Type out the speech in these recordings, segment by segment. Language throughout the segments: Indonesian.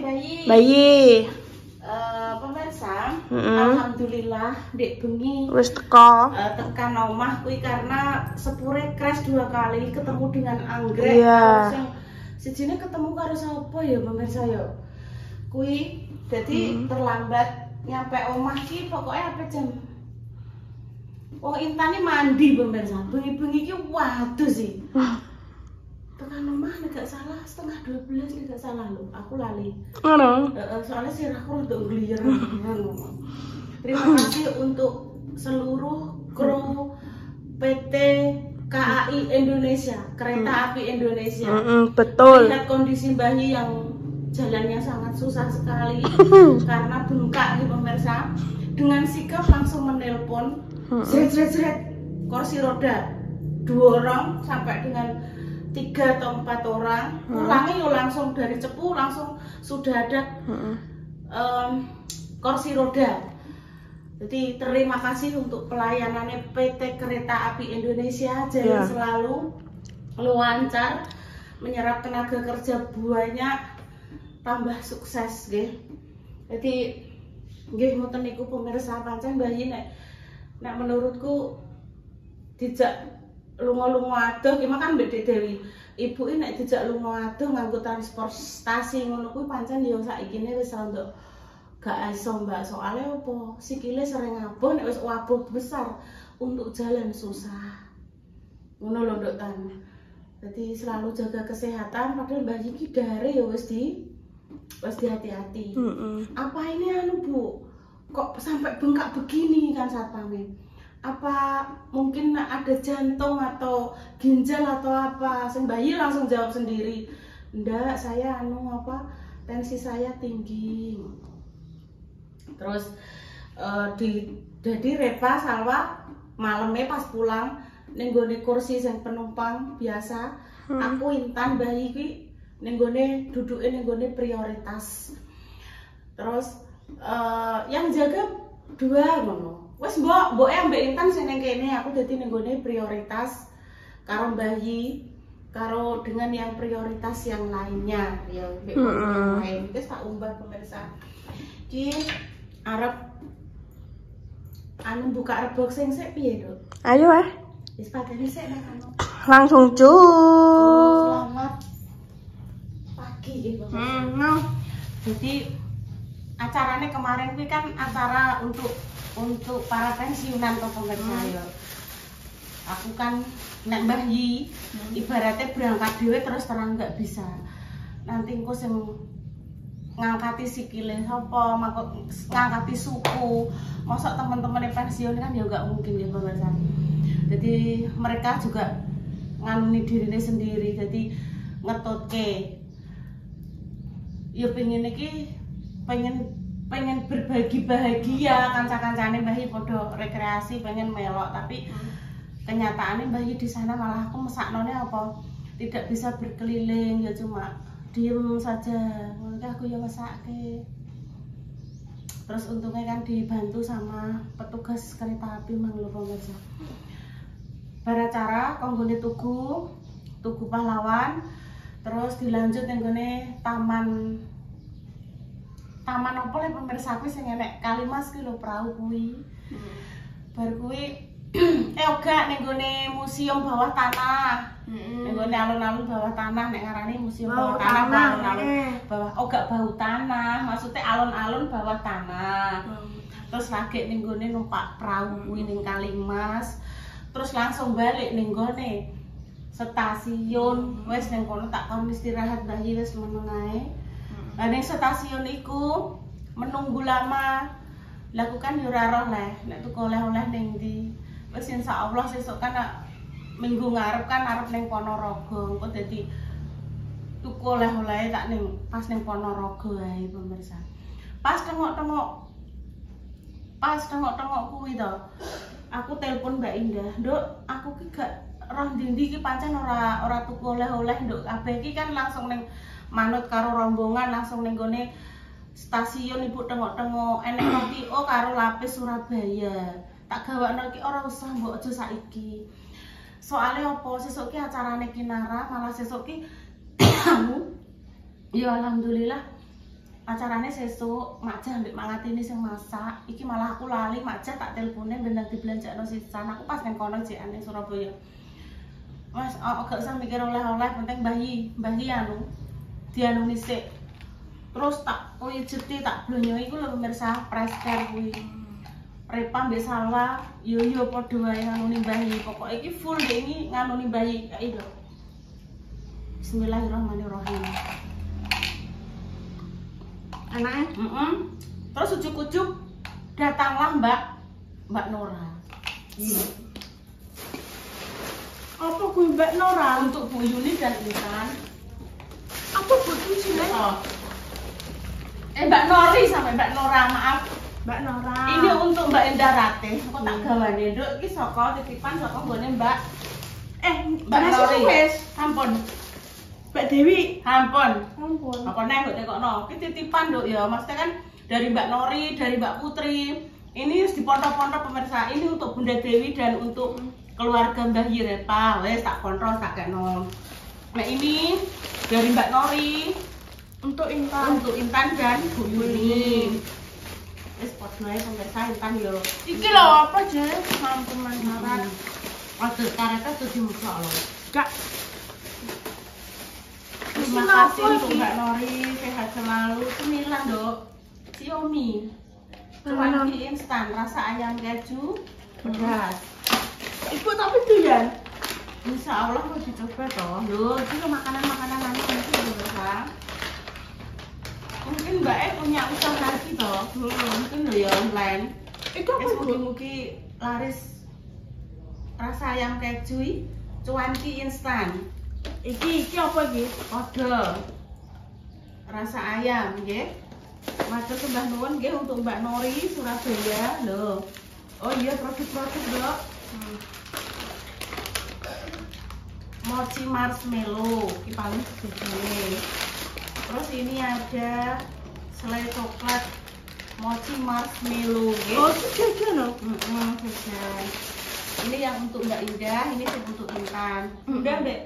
bayi. Bayi. Pemirsa, alhamdulillah dek bengi Wis teko. Tekan omah kuwi karena sepure crash 2 kali ketemu dengan anggrek. Iya. Sejine ketemu karo sapa ya pemirsa ya. Kuwi jadi terlambat nyampe omah ki pokoknya apa jam. Oh Intani mandi pemirsa. Bengi-bengi ki waduh sih. Tekan omah nek gak salah 11:30 nek gak salah lho. Aku lali. Ngono. Soalnya sirahku untuk gliyer. Terima kasih untuk seluruh kru PT KAI Indonesia, Kereta Api Indonesia. Betul. Lihat kondisi bayi yang jalannya sangat susah sekali karena bengkak nih pemirsa. Dengan sigap langsung menelpon, zret kursi roda 2 orang sampai dengan 3 atau 4 orang. Pulangnya yo langsung dari Cepu langsung sudah ada kursi roda. Jadi terima kasih untuk pelayanannya PT Kereta Api Indonesia. Jalan selalu lancar, menyerap tenaga kerja banyak, tambah sukses nggih. Jadi nggih ngoten niku pemirsa, pancen bayi nek menurutku dijak lunga-lunga adoh ki makan Mbak Dewi. Ibu ini nek dijak lunga adoh nganggo transportasi ngono kuwi pancen yo saikine wis rada gak iso Mbak, soalnya apa? Sikile sering ngabuh nek wis wabuh besar untuk jalan susah. Ngono lho Nduk Tan. Jadi selalu jaga kesehatan padahal bayi ki dare ya wis hati-hati. Apa ini anu Bu? Kok sampai bengkak begini kan satpame? Apa mungkin ada jantung atau ginjal atau apa? Sing bayi langsung jawab sendiri. Ndak, saya tensi saya tinggi. Terus jadi Reva Salwa malamnya pas pulang ning gone kursi sing penumpang biasa, aku Intan bayi ki ning gone duduke ning gone prioritas. Terus yang jaga 2 ngono. Wes mbok ambek Intan sing ning kene, aku dadi ning gone prioritas karo bayi, karo dengan yang prioritas yang lainnya ya mbek yang lain. Wis tak umbah pemirsa. Ki arep anu buka reboxing sik piye, Dok? Ayo Wis padane sik nang anu. Langsung cus. Selamat pagi nggih, Jadi acaranya kemarin kuwi kan acara untuk para pensiunan to pemirsa ya. Aku kan nek bayi ibaratnya berangkat dhewe terus terang nggak bisa. Nanti engko sing ngangkati sikile sapa, ngangkati suku. Mosok teman-teman pensiun kan ya nggak mungkin ya pemirsa. Jadi mereka juga nganuni dirine sendiri. Jadi ngetutke. Ya pengen iki pengen berbagi bahagia kanca-kancane bayi podo rekreasi pengen melok tapi kenyataannya bayi di sana malah aku mesaknone apa tidak bisa berkeliling ya cuma diem saja. Mungkin aku ya mesake. Terus untungnya kan dibantu sama petugas kereta api manglo pemirsa. Baracara konggone tugu pahlawan terus dilanjut yang gone taman apa le pemirsa kuwi sing enek Kalimas ki lho perahu kuwi. Bar kuwi gak ning gone museum bawah tanah. Ning gone alun-alun bawah tanah nek ngarani museum bawah tanah bawah gak bau tanah, maksudnya alun-alun bawah tanah. Terus lagi ning gone numpak perahu kuwi ning Kalimas. Terus langsung balik ning gone stasiun. Wes ning kono tak kon istirahat bayi wis meneng ae. Lah ning stasiun iku menunggu lama. Lakukan yo ora roh leh nek tuku oleh-oleh ning ndi. Wis insyaallah sesuk kan minggu ngarep kan arep ning Ponorogo. Engko dadi tuku oleh-oleh tak ning pas ning Ponorogo ae pemirsa. Pas tengok-tengok kuwi to. Aku telepon Mbak Indah, "Nduk, aku ki gak roh ndi-ndi ki pancen ora tuku oleh-oleh, Nduk. Kabeh ki kan langsung ning manut karo rombongan langsung ning gone stasiun Ibu tengok-tengok enek roti karo lapis Surabaya. Tak gawakno ki ora usah mbok aja saiki. Soale apa sesuk ki acarane Kinara malah sesuk ki ya alhamdulillah acarane sesuk, Makjah ambek Mangatini sing masak. Iki malah aku lali, Makjah tak telepone bendang dibelanjakno sisan. Aku pas nang kono jekane Surabaya. Mas, gak usah mikir oleh-oleh, penting bayi anu. Dianuni sik. Terus tak jeti tak blonyoi iku lho pemirsa, prester kuwi. Repa mbek Salwa, yo padha wae nganuni bayi. Pokoke iki full deh ini nganuni bayi kayak lho. Bismillahirrahmanirrahim. Anaknya? Terus ujuk-ujuk datanglah Mbak Nora. Apa gue Mbak Nora? Untuk Bu Yuni dan Intan. Apa butuh sih? Mbak Nori sama Mbak Nora, maaf. Mbak Nora. Ini untuk Mbak Endah Ratih. Kok tak gawane, Nduk? Iki saka titipan saka nggone Mbak Mbak Nori. wes. Ampun. Mbak Dewi. Ampun. Ampun. Apa nek kok tekokno? Iki titipan, Nduk ya. Maksudnya kan dari Mbak Nori, dari Mbak Putri. Ini harus dipondok-pondok pemirsa. Ini untuk Bunda Dewi dan untuk keluarga Mbah Yirepa. Wes tak kontrol tak kekno. Nah ini dari Mbak Nori. Untuk Intan dan Bu Yuni. Wis padha ae pemirsa Intan yo. Iki lho apa je? Sampun manfaat. Aduh, kareta tuh dibuka lho. Gak. Terima kasih untuk Mbak Nori, sehat selalu. Cemilan, Dok. Xiaomi. Cuanki instan, rasa ayam keju, pedas. Ibu tapi doyan. Insya Allah mau dicoba toh. Loh, itu makanan-makanan nanti pemirsa. Mungkin Mbak punya usaha lagi toh. Mungkin lo ya online. Itu apa Bu? Mugi-mugi laris rasa ayam keju, cuanki instan. Iki apa iki? Kode rasa ayam nggih. Matur sembah nuwun nggih untuk Mbak Nori Surabaya. Loh. Oh iya produk-produk, Dok. Mochi marshmallow, ini paling segede. Terus ini ada selai coklat mochi marshmallow. Oh, itu jajan loh. Jajan. Ini yang untuk Mbak Indah, ini untuk Intan. Bunda Mbak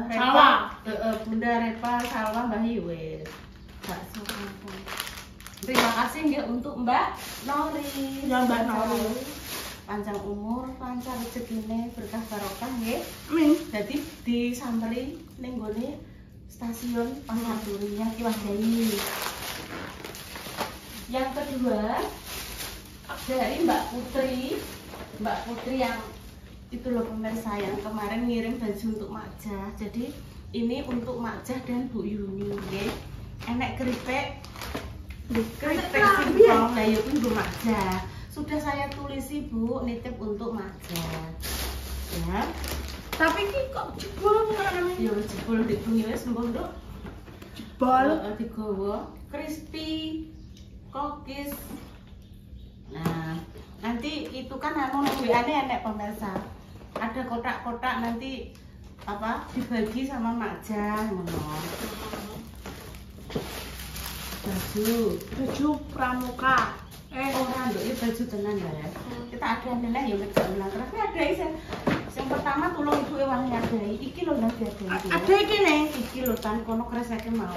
Salwa. Bunda Repa, Salwa, Mbak Hiwes. Bakso kampung. Terima kasih nggih untuk Mbak Nori. Ya Mbak Nori. Panjang umur, lancar rezekine, berkah barokah nggih. Amin. Jadi disamperi ning gone stasiun Pasar Turi yang Kiwadai. Yang kedua dari Mbak Putri yang itu loh pemirsa yang kemarin ngirim baju untuk Makjah. Jadi ini untuk Makjah dan Bu Yuni nggih. Enek keripik singkong lah ya Bu Makjah. Sudah saya tulisi Bu, nitip untuk Makjah. Ya. Tapi ini kok jebol kan? Ya jebol di bunyi wis mbok, Nduk. Jebol digawa crispy cookies. Nah, nanti itu kan anu nang WA-ne enek pemirsa. Ada kotak-kotak nanti apa dibagi sama Makjah ngono. Baju pramuka. Orang Nduk iki baju tenan ya. Kita ada meneh ya mek bulan. Tapi ada yang pertama tulung ibu wangi ngadai. Iki lho nang diadai. Ada iki nih. Iki lho tan kono kreseke mau.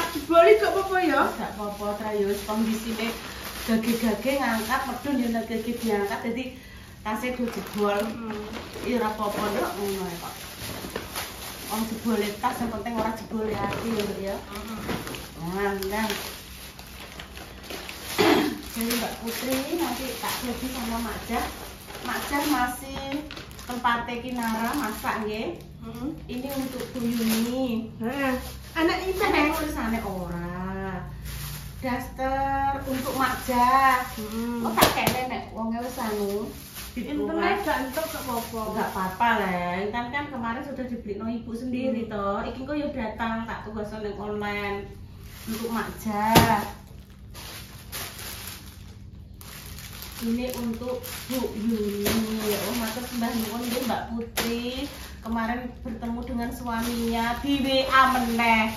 Jebol iki gak apa-apa ya? Gak apa-apa tra yo kondisine gage-gage ngangkat medun yo nek gage diangkat dadi tasé do jebol. Ya ora apa-apa Nduk ngono kok. Om jebol tas yang penting ora jebol ati ya. Nah. Jadi Mbak Putri nanti tak bagi sama Makjah. Makjah masih tempatnya Kinara masak nggih. Ini untuk Bu Yuni. Anak ini Ada tulisannya ora. Daster untuk Makjah. Oh tak kayak nenek wonge wis anu. Internet gak entuk gak apa-apa. Enggak apa-apa lah. Kan kemarin sudah dibeliin ibu sendiri toh. Iki kok ya datang tak tugas ning online untuk Makjah. Ini untuk Bu Yuni. Oh, matur sembah nuwun nggih Mbak Putri. Kemarin bertemu dengan suaminya di WA meneh.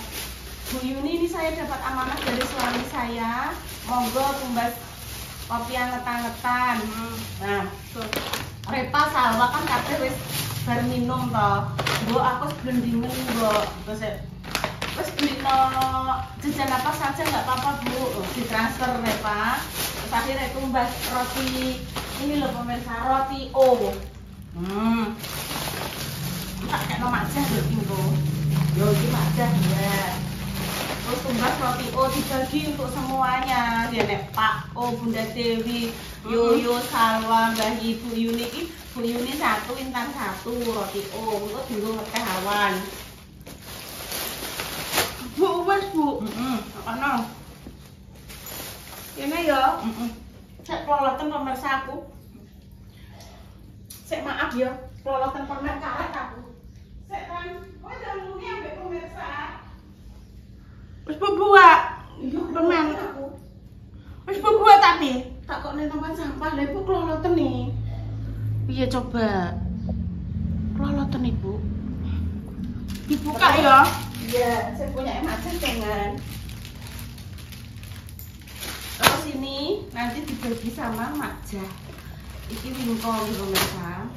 Bu Yuni ini saya dapat amanah dari suami saya. Monggo tumbas kopi anget-angetan. Nah, Repa Salwa kan kabeh wis bar minum toh. Mbok aku sebelum dingin mbok. Terus beli no jajan apa saja nggak apa-apa Bu, ditransfer ya Pak. Terus akhirnya tumbas roti ini loh pemirsa, roti O. Tak kayak no macah loh Ingo. Yo ini macah ya. Terus tumbas roti O dibagi untuk semuanya. Dia nek Pak O, Bunda Dewi, Yoyo, Salwa, Mbah Ibu Yuni ini. Bu Yuni 1, Intan 1, roti O. Untuk dulu ngeteh awan. Bu, wes Bu. Ono. Ini ya. Sek keloloten pemirsa aku. Sek maaf ya, keloloten pernah karet aku. Sek kan, kowe jangan muni ambek pemirsa. Wes bubuak. Iya, Permen. aku. Wes bubuak tapi. Tak kok ning tempat sampah, lha ibu keloloten nih. Piye coba? Keloloten Ibu. Dibuka ya. Iya, saya punya macam dengan. Terus ini nanti dibagi sama Makjah. Iki wingko pemirsa.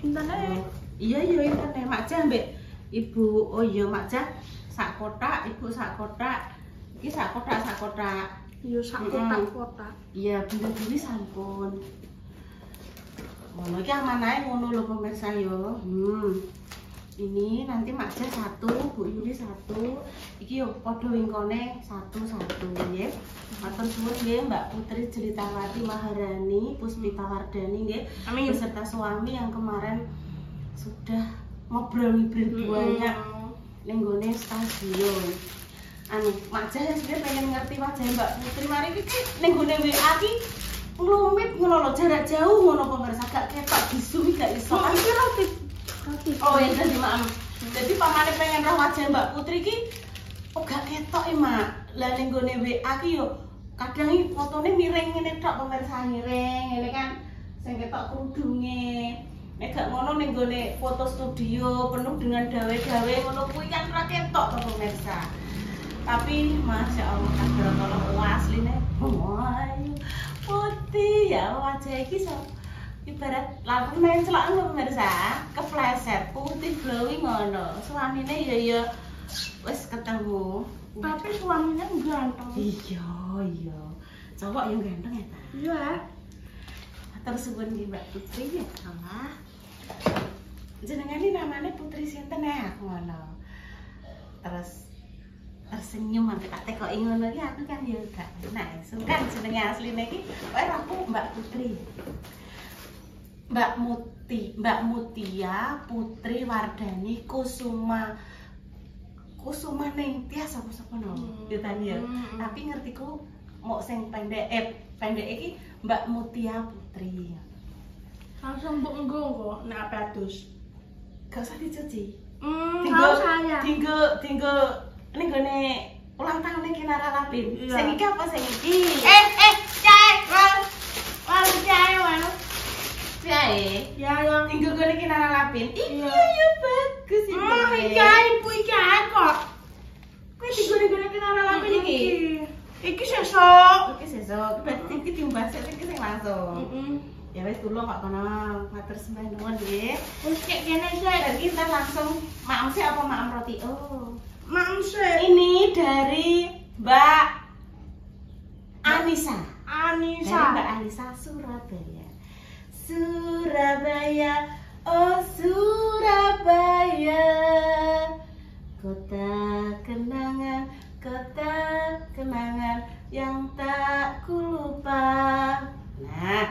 Intane. Iya intane Makjah mbek Ibu. Oh iya Makjah sak kotak, Ibu sak kotak. Iki sak kotak. Iya sak kotak-kotak. Iya, Bunda-bunda sampun. Ngono iki amanahe ngono lho pemirsa yo. Ini nanti Makjah 1, Bu Yuli 1. Iki yo padha wingkone 1 nggih. Matur suwun nggih Mbak Putri Jelitawati Maharani Puspita Wardani nggih. Beserta suami yang kemarin sudah ngobrol-ngobrol banyak ning gone stasiun. Anu, Makjah ya sebenarnya pengen ngerti wajah Mbak Putri. Mari iki ning gone WA iki nglumit ngono lho, jarak jauh ngono pemirsa, gak ketok bisu gak iso. Oh, iki roti. Oh ya jadi maaf. Jadi pamane pengen roh wajah Mbak Putri ki oh gak ketok Mak. Lah ning gone WA ki yo kadang iki fotone miring ngene tok pemirsa, miring ngene kan sing ketok kerudunge. Nek gak ngono ning gone foto studio penuh dengan dawe-dawe ngono kuwi kan ora ketok to pemirsa. Tapi Masya Allah tabarakallah asline ayu putih ya wajah iki so ibarat lampu main celak lho pemirsa, kepleset putih glowing ngono. Suamine ya wis ketemu. Tapi suaminya ganteng. Iya. Cowok yang ganteng ya ta? Iya. Matur suwun nggih Mbak Putri ya Allah. Jenengan iki namanya Putri sinten ya ngono. Terus tersenyum sampai tak tekoki ngono iki aku kan ya gak enak. Kan jenenge asline iki kowe aku Mbak Putri. Mbak Mutia Putri Wardani Kusuma Ningtyas apa sapa no? Ditanya. Tapi ngertiku mau sing pendek iki Mbak Mutia Putri. Langsung mbok enggo kok nek ape adus. Gak usah dicuci. Tinggal saya. Tinggal ning gone ulang tahun iki Nara Lapin. Sing iki apa sing iki? Cai, wal cai wal. Cai. Ya. Tinggal gone iki Nara Lapin. Iya ya bagus iki. Cai, Bu iki kok. Kowe digone-gone iki Nara Lapin iki. Iki sesuk. Berarti iki timbas iki sing langsung. Ya wis tulung kok kono matur sembah nuwun nggih. Wis kek kene sik. Dan kita langsung maem sih apa maem roti? Oh. Maem sik. Ini dari Mbak Anissa. Dari Mbak Anissa Surabaya. Surabaya, oh Surabaya, kota kenangan yang tak kulupa. Nah,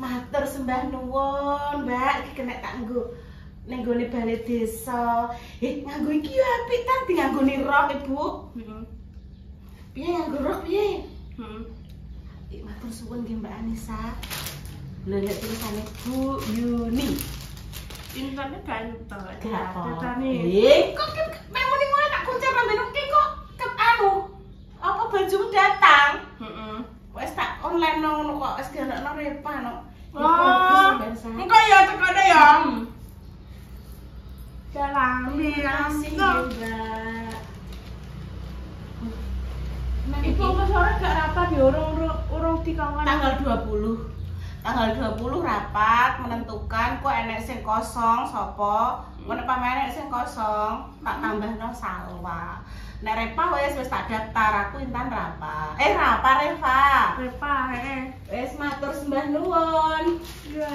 matur sembah nuwun, Mbak, iki kena tak nggo ning gone balai desa. Nganggo iki yo apik ta, dinganggone rok, Ibu. Piye nganggo rok piye? Matur suwun nggih Mbak Anissa. Lho nek tulisane Bu Yuni. Intane ganteng. Gak apa. Kok memune mulai tak kunci rambene iki kok anu. Apa baju datang? Wes tak online ngono kok wis ganekno repa no. Oh. Engko ya tekone ya. Salami langsung. Mbak. Ibu sore gak rapat ya urung dikongkon Tanggal 20. tanggal 20 rapat menentukan kok enek sing kosong sapa. Nek pamane enek sing kosong tak tambahno Salwa. Nek Reva wis tak daftar, aku Intan Rapa. Reva. Wis matur sembah nuwun. Ya.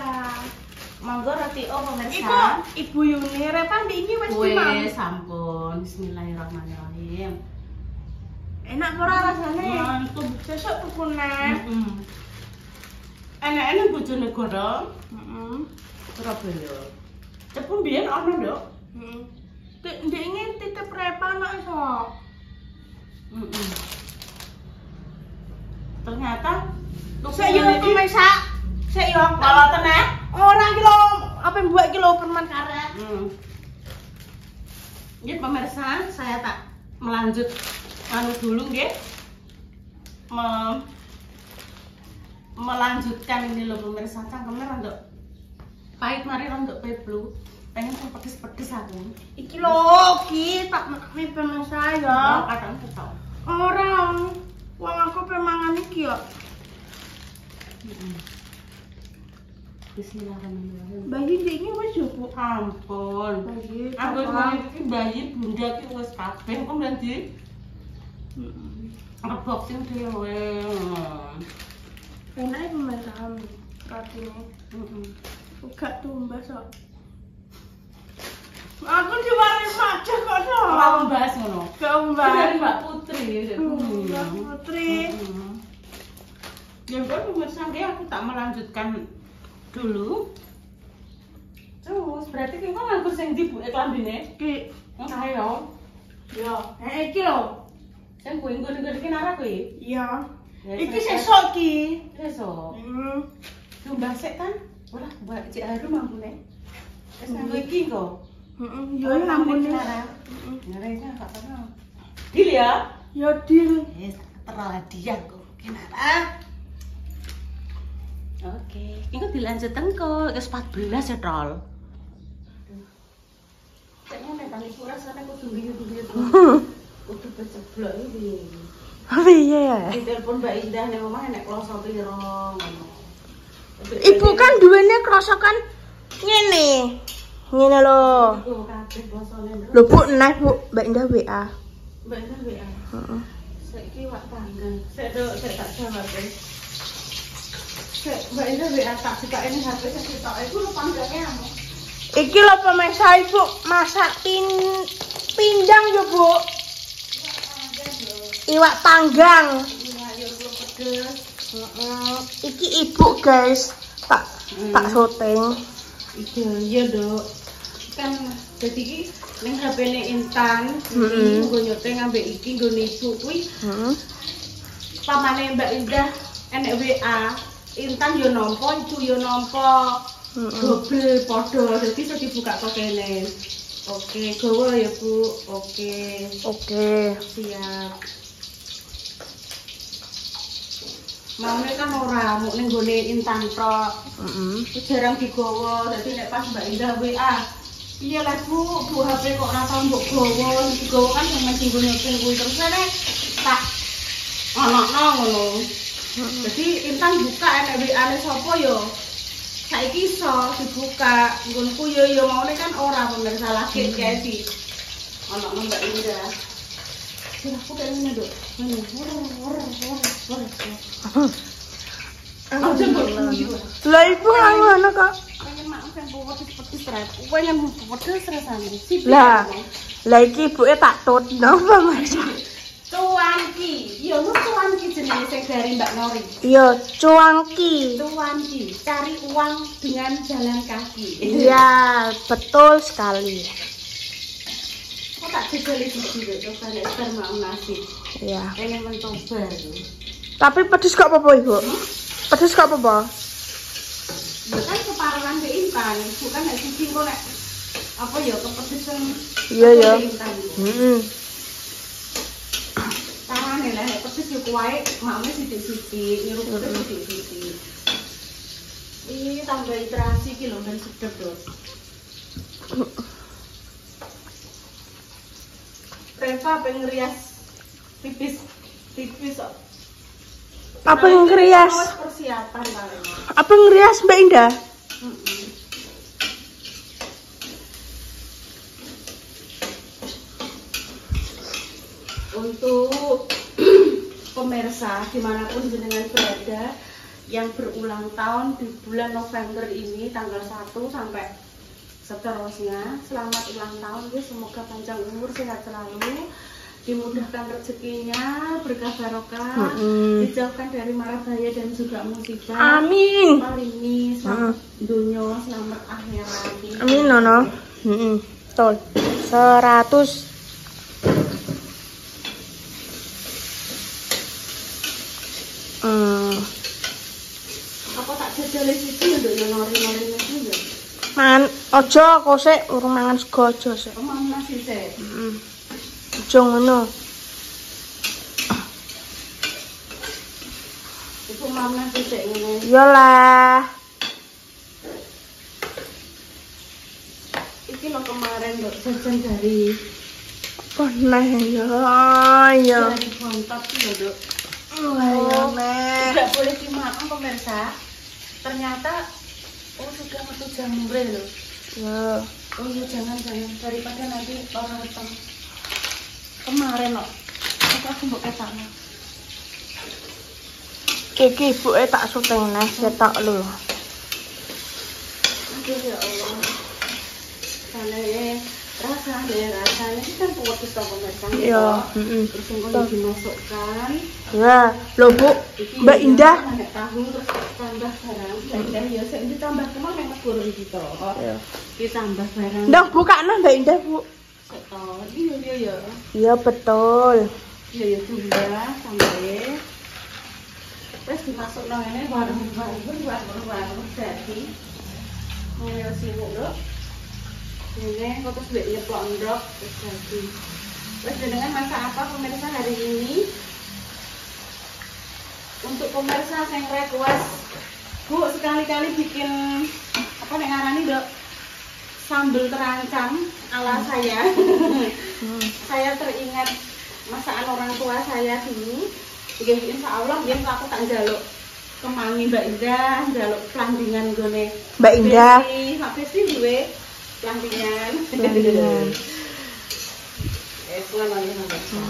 Monggo Ratio pemirsa. Iku Ibu Yuni, Reva mbek iki wis dimam. Wis sampun. Bismillahirrahmanirrahim. Enak ora rasane? Mantap. Sesuk tuku neh. Enak-enak bojone godhong. Surabaya. Cepu mbiyen ana, Nduk. Ndek ingin titip Reva nek iso. Ternyata Sik yo pemirsa. Sik yo kalau teneh. Ora iki lho, apa mbok iki lho permen karet. Nggih pemirsa, saya tak melanjut dulu nggih. Melanjutkan ini loh pemirsa, cangkemnya rontok pahit mari rontok peblu, pengen sing pedes-pedes aku. Iki lho, ki tak mek pemirsa ya. Kadang ketok. Ora, wong aku pemangan iki yo. Bismillahirrahmanirrahim. Bayi iki wis yo, Bu. Ampun. Bayi. Aku iki bayi bunda ki wis kabeh kok nanti. Unboxing dhewe. Enak pemirsa ratine. Uga tumbas kok. Aku diwari aja kok no. Ora membahas ngono. Gak umbas. Dari Mbak Putri. Mbak Putri. Ya udah pemirsa nggih aku tak melanjutkan dulu. Terus berarti ki kok nganggo sing ndi Bu klambine? Ki, Ayo. yo. Iki lho. Sing kuwi nggon-nggon iki nara kuwi. Iya. Iki sesuk ki. Sesuk. Tumbas sik kan? Ora Mbak Cik Harum ampune. Wis nganggo iki kok. Yo ampun. Ngarene gak pernah. Dil ya? Yo dil. Wis terlalu hadiah kok. Kenapa? Oke, ini dilanjut tengko ke 14 ya trol. Kayaknya mentang iku rasane kudu guyu-guyu. Kudu keceblok iki. Piye ya? Ditelepon Mbak Indah ning omah nek kloso piro ngono. Ibu kan duwene krosokan ngene. Ngene lho. Iku kabeh klosone. Lho Bu, nah Bu, Mbak Indah WA. Mbak Indah WA. Heeh. Saiki wak tanggal. Sik tak jawab. Mbak Indah WA tak buka ini HP saya kita itu lu panggilnya apa? Iki lho pemirsa Ibu masak pindang yo Bu. Iwak panggang. Iya, ya belum pedes. Iki Ibu guys. Tak syuting. Iya, Dok. Kan jadi iki ning HP-ne Intan, iki nggo nyuting ambek iki nggo niku kuwi. Pamane Mbak Indah enek WA. Intan yo nampa, Ibu yo nampa. Double padha, dadi iso dibuka kok kene. Oke, gawa ya, Bu. Oke. Siap. Mamane kan ora muk ning gone Intan tok. Jarang digawa, dadi nek pas Mbak Indah WA. Iya lah Bu HP kok ora tau mbok gawa, digawa kan sampe sing nyuting kuwi terus nek tak ono-ono ngono. Jadi Intan buka enek WA-ne sapa yo. Saiki iso dibuka. Nggonku yo maune kan ora pemirsa lagi guys. Ono Mbak Indah. Aku kayak ngene, Dok. Lah Ibu ngono kok. Pengen makan sing pedes-pedes ra. Pengen pedes rasane. Lah iki ibuke tak tutno Mas. Cuanki. Iya, lu cuanki jenenge sing dari Mbak Nori. Iya, cuanki. Cuanki, cari uang dengan jalan kaki. Iya, betul sekali. Kok tak jejali siji lho, coba nek bar mau nasi. Iya. Pengen mencoba. Tapi pedes kok apa, Ibu? Pedes kok apa? Ya kan keparuan Mbak Intan, bukan nek siji kok nek apa ya kepedesan. Iya ya. Carane lah nek pedes yo kuwae makne sithik-sithik, nyuruh pedes sithik-sithik. Ini tambah terasi iki lho ben sedep, Dok. Reva pengen rias tipis kok. Apa yang ngerias? Persiapan paling. Apa ngerias Mbak Indah? Untuk pemirsa dimanapun jenengan berada yang berulang tahun di bulan November ini tanggal 1 sampai seterusnya, selamat ulang tahun ya, semoga panjang umur, sehat selalu, dimudahkan rezekinya, berkah barokah, dijauhkan dari mara bahaya dan juga musibah. Amin. Palingi selamat dunia, selamat akhirat. Amin Nono. Betul. 100. Apa tak jajal situ untuk nori-nori itu ya? Man, ojo kosek urung mangan sego aja sik. Mana sih sik? Ojo ngono. Iku mana sih sik ngene? Iyalah. Iki lo kemarin lo jajan dari Apa nah ya. dari Bontot sih lho, Dok. Oh, Tidak boleh dimakan pemirsa. Ternyata sudah metu jamure loh. Ya. Oh iya, jangan daripada nanti orang datang. Kemarin loh, aku mbok ketane. Iki ibuke tak syuting neh ketok lho. Aduh ya Allah. Rasanya ini kan putus tau pemirsa. Iya, Terus engko dimasukkan. Ya, lho Bu, Mbak Indah. Tahu terus tambah barang. Mbak Indah ya sik ditambah kemana nek guru iki to. Iya. Ditambah barang. Ndang bukakno Mbak Indah, Bu. Setor. Iya. Iya, betul. Iya tambah sampai. Terus dimasukno ngene warung jadi. Mulai sibuk lho. Ini kok terus nyeplok ndok terus jadi. Terus dengan masak apa pemirsa hari ini? Untuk pemirsa yang request, Bu sekali-kali bikin apa nek ngarani Dok? Sambal terancam ala saya. Saya teringat masakan orang tua saya dulu. Jadi insya Allah biar aku tak njaluk kemangi Mbak Indah, njaluk pelandingan gone. Mbak Indah. Tapi sih duwe pelandingan. Selamat ya.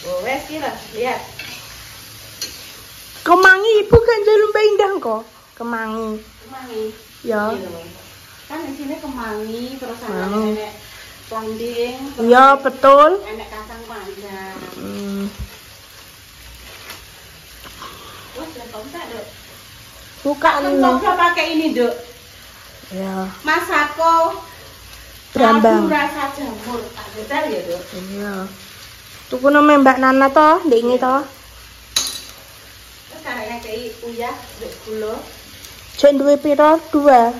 Oh, wes kira, lihat. Kemangi ibu kan jalu Mbak Indah kok. Kemangi. Ya. Kan di sini kemangi terus ada nenek pelanding. Iya, betul. Nenek kacang panjang. Wah, kontak, Dok. Buka Semoga pakai ini, Dok. Ya. Masako Brambang. Rasa jamur. Tak betul ya, Dok. Iya. Tuku nama Mbak Nana toh, ndek ini toh. Terus karena kayak uyah, ndek gula. Jek duwe pira? 2.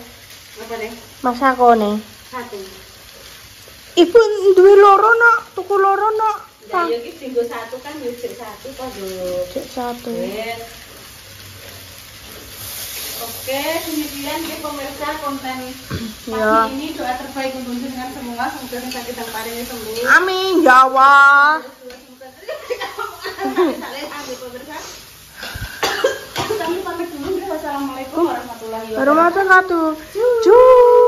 Apa nih? Masakone. 1. Ibu duwe loro nok, tuku loro nok. Ya iki tinggal 1 kan ya jek 1 kok, Dok. Jek 1. Oke, demikian ya pemirsa konten Ya. pagi ini. Doa terbaik untuk jenengan semua, semoga sakit dan paringnya sembuh. Amin ya Allah. Kami pamit dulu. Wassalamualaikum warahmatullahi wabarakatuh. Warahmatullahi wabarakatuh.